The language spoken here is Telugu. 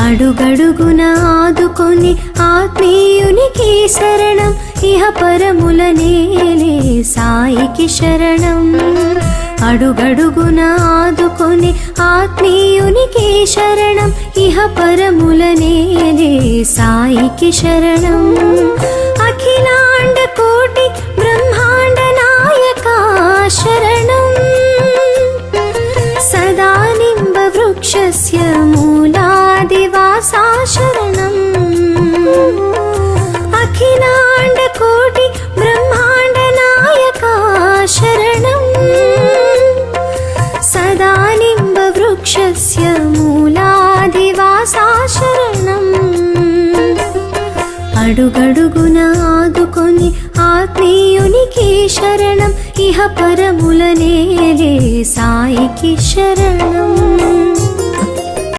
అడుగడుగున ఆదుకొని ఆత్మీయునికి శరణం, ఇహ పరముల నేలే సాయికి శరణం. అడుగడుగున ఆదుకొని ఆత్మీయునికి శరణం, ఇహ పరముల నేలే సాయికి శరణం. అఖిలాండ కోటి బ్రహ్మాండ నాయక శరణం, సదా నింబ వృక్షస్య మూలాదివాసా శరణం. అఖిలాండ కోటి బ్రహ్మాండ నాయక శరణం, సదా నింబ వృక్షస్య మూలాదివాసా శరణం. అడుగడుగున ఆదుకొని ఆత్మీయునికి శరణం, ఇహ పరముల నేలే సాయికి శరణం.